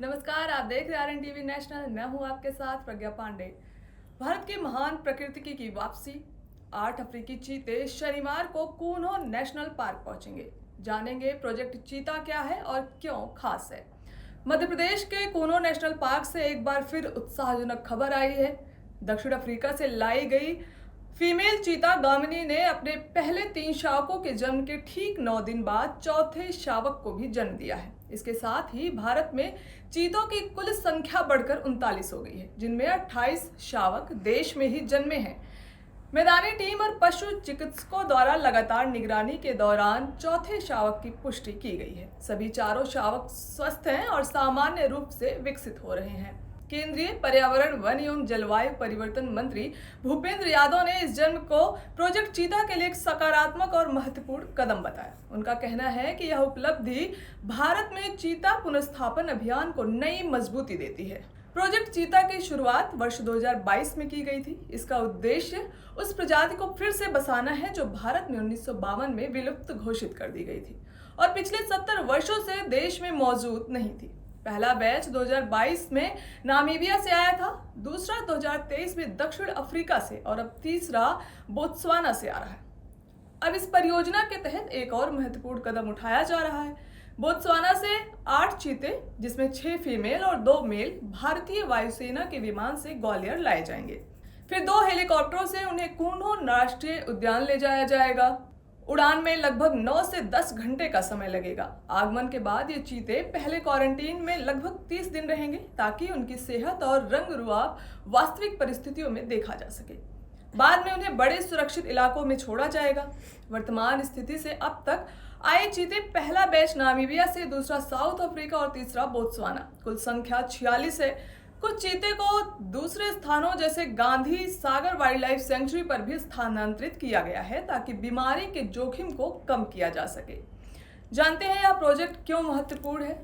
नमस्कार, आप देख रहे हैं RNTV नेशनल। मैं हूं आपके साथ प्रज्ञा पांडे। भारत के महान प्रकृति की वापसी। 8 अफ्रीकी चीते शनिवार को कूनो नेशनल पार्क पहुंचेंगे। जानेंगे प्रोजेक्ट चीता क्या है और क्यों खास है। मध्य प्रदेश के कूनो नेशनल पार्क से एक बार फिर उत्साहजनक खबर आई है। दक्षिण अफ्रीका से लाई गई फीमेल चीता गामिनी ने अपने पहले 3 शावकों के जन्म के ठीक 9 दिन बाद चौथे शावक को भी जन्म दिया है। इसके साथ ही भारत में चीतों की कुल संख्या बढ़कर 39 हो गई है, जिनमें 28 शावक देश में ही जन्मे हैं। मैदानी टीम और पशु चिकित्सकों द्वारा लगातार निगरानी के दौरान चौथे शावक की पुष्टि की गई है। सभी चारों शावक स्वस्थ हैं और सामान्य रूप से विकसित हो रहे हैं। केंद्रीय पर्यावरण, वन एवं जलवायु परिवर्तन मंत्री भूपेंद्र यादव ने इस जन्म को प्रोजेक्ट चीता के लिए एक सकारात्मक और महत्वपूर्ण कदम बताया। उनका कहना है कि यह उपलब्धि भारत में चीता पुनर्स्थापन अभियान को नई मजबूती देती है। प्रोजेक्ट चीता की शुरुआत वर्ष 2022 में की गई थी। इसका उद्देश्य उस प्रजाति को फिर से बसाना है जो भारत में 1952 में विलुप्त घोषित कर दी गई थी और पिछले 70 वर्षों से देश में मौजूद नहीं थी। पहला बैच 2022 में नामीबिया से आया था, दूसरा 2023 में दक्षिण अफ्रीका से और अब तीसरा बोत्सवाना से आ रहा है। अब इस परियोजना के तहत एक और महत्वपूर्ण कदम उठाया जा रहा है। बोत्सवाना से 8 चीते, जिसमें 6 फीमेल और 2 मेल, भारतीय वायुसेना के विमान से ग्वालियर लाए जाएंगे। फिर 2 हेलीकॉप्टरों से उन्हें कूनो राष्ट्रीय उद्यान ले जाया जाएगा। उड़ान में लगभग 9 से 10 घंटे का समय लगेगा। आगमन के बाद ये चीते पहले क्वारंटीन में लगभग 30 दिन रहेंगे ताकि उनकी सेहत और रंग रुआब वास्तविक परिस्थितियों में देखा जा सके। बाद में उन्हें बड़े सुरक्षित इलाकों में छोड़ा जाएगा। वर्तमान स्थिति से अब तक आए चीते, पहला बैच नामीबिया से, दूसरा साउथ अफ्रीका और तीसरा बोत्सवाना। कुल संख्या 46 है। कुछ चीते को दूसरे स्थानों जैसे Gandhi Sagar wild life sanctuary पर भी स्थानांतरित किया गया है ताकि बीमारी के जोखिम को कम किया जा सके। जानते हैं यह प्रोजेक्ट क्यों महत्वपूर्ण है।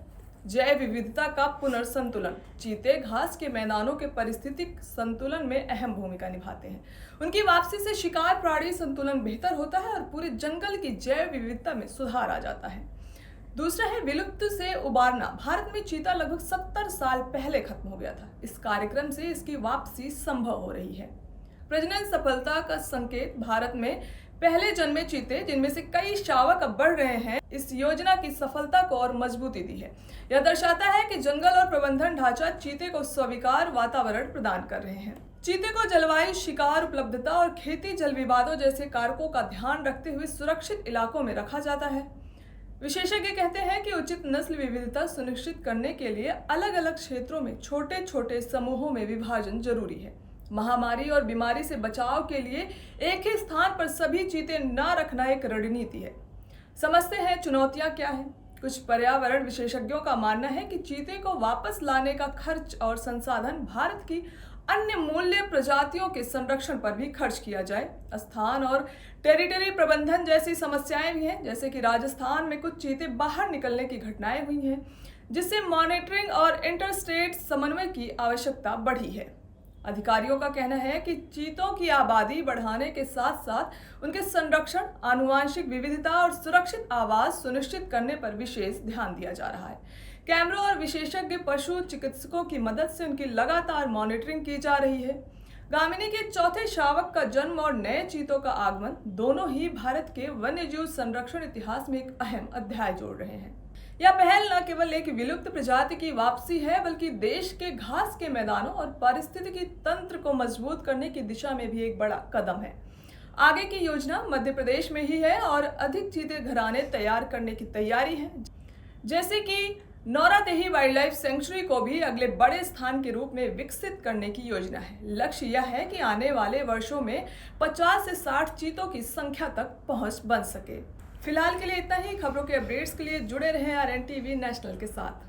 जैव विविधता का पुनर्संतुलन। चीते घास के मैदानों के पारिस्थितिक संतुलन में अहम भूमिका निभाते हैं। उनकी वापसी से शिकार प्राणी संतुलन बेहतर होता है और पूरे जंगल की जैव विविधता में सुधार आ जाता है। दूसरा है विलुप्त से उबारना। भारत में चीता लगभग 70 साल पहले खत्म हो गया था। इस कार्यक्रम से इसकी वापसी संभव हो रही है। प्रजनन सफलता का संकेत। भारत में पहले जन्मे चीते, जिनमें से कई शावक अब बढ़ रहे हैं, इस योजना की सफलता को और मजबूती दी है। यह दर्शाता है कि जंगल और प्रबंधन ढांचा चीते को स्वीकार वातावरण प्रदान कर रहे हैं। चीते को जलवायु, शिकार, उपलब्धता और खेती जल विवादों जैसे कारकों का ध्यान रखते हुए सुरक्षित इलाकों में रखा जाता है। विशेषज्ञ कहते हैं कि उचित नस्ल विविधता सुनिश्चित करने के लिए अलग अलग क्षेत्रों में छोटे छोटे समूहों में विभाजन जरूरी है। महामारी और बीमारी से बचाव के लिए एक ही स्थान पर सभी चीते न रखना एक रणनीति है। समझते हैं चुनौतियां क्या हैं। कुछ पर्यावरण विशेषज्ञों का मानना है कि चीते को वापस लाने का खर्च और संसाधन भारत की अन्य मूल्य प्रजातियों के संरक्षण पर भी खर्च किया जाए। स्थान और टेरिटरी प्रबंधन जैसी समस्याएं भी हैं, जैसे कि राजस्थान में कुछ चीते बाहर निकलने की घटनाएं हुई हैं, जिससे मॉनिटरिंग और इंटरस्टेट समन्वय की आवश्यकता बढ़ी है। अधिकारियों का कहना है कि चीतों की आबादी बढ़ाने के साथ साथ उनके संरक्षण, आनुवांशिक विविधता और सुरक्षित आवास सुनिश्चित करने पर विशेष ध्यान दिया जा रहा है। कैमरों और विशेषज्ञ पशु चिकित्सकों की मदद से उनकी लगातार मॉनिटरिंग की जा रही है। गामिनी के चौथे शावक का जन्म और नए चीतों का आगमन दोनों ही भारत के वन्यजीव संरक्षण इतिहास में एक अहम अध्याय जोड़ रहे हैं। यह पहल न केवल एक विलुप्त प्रजाति की वापसी है, बल्कि देश के घास के मैदानों और पारिस्थितिकी तंत्र को मजबूत करने की दिशा में भी एक बड़ा कदम है। आगे की योजना मध्य प्रदेश में ही है और अधिक चीते घराने तैयार करने की तैयारी है, जैसे कि नौरातेही वाइल्ड लाइफ सेंचुरी को भी अगले बड़े स्थान के रूप में विकसित करने की योजना है। लक्ष्य यह है कि आने वाले वर्षों में 50 से 60 चीतों की संख्या तक पहुंच बन सके। फिलहाल के लिए इतना ही। खबरों के अपडेट्स के लिए जुड़े रहें RNTV नेशनल के साथ।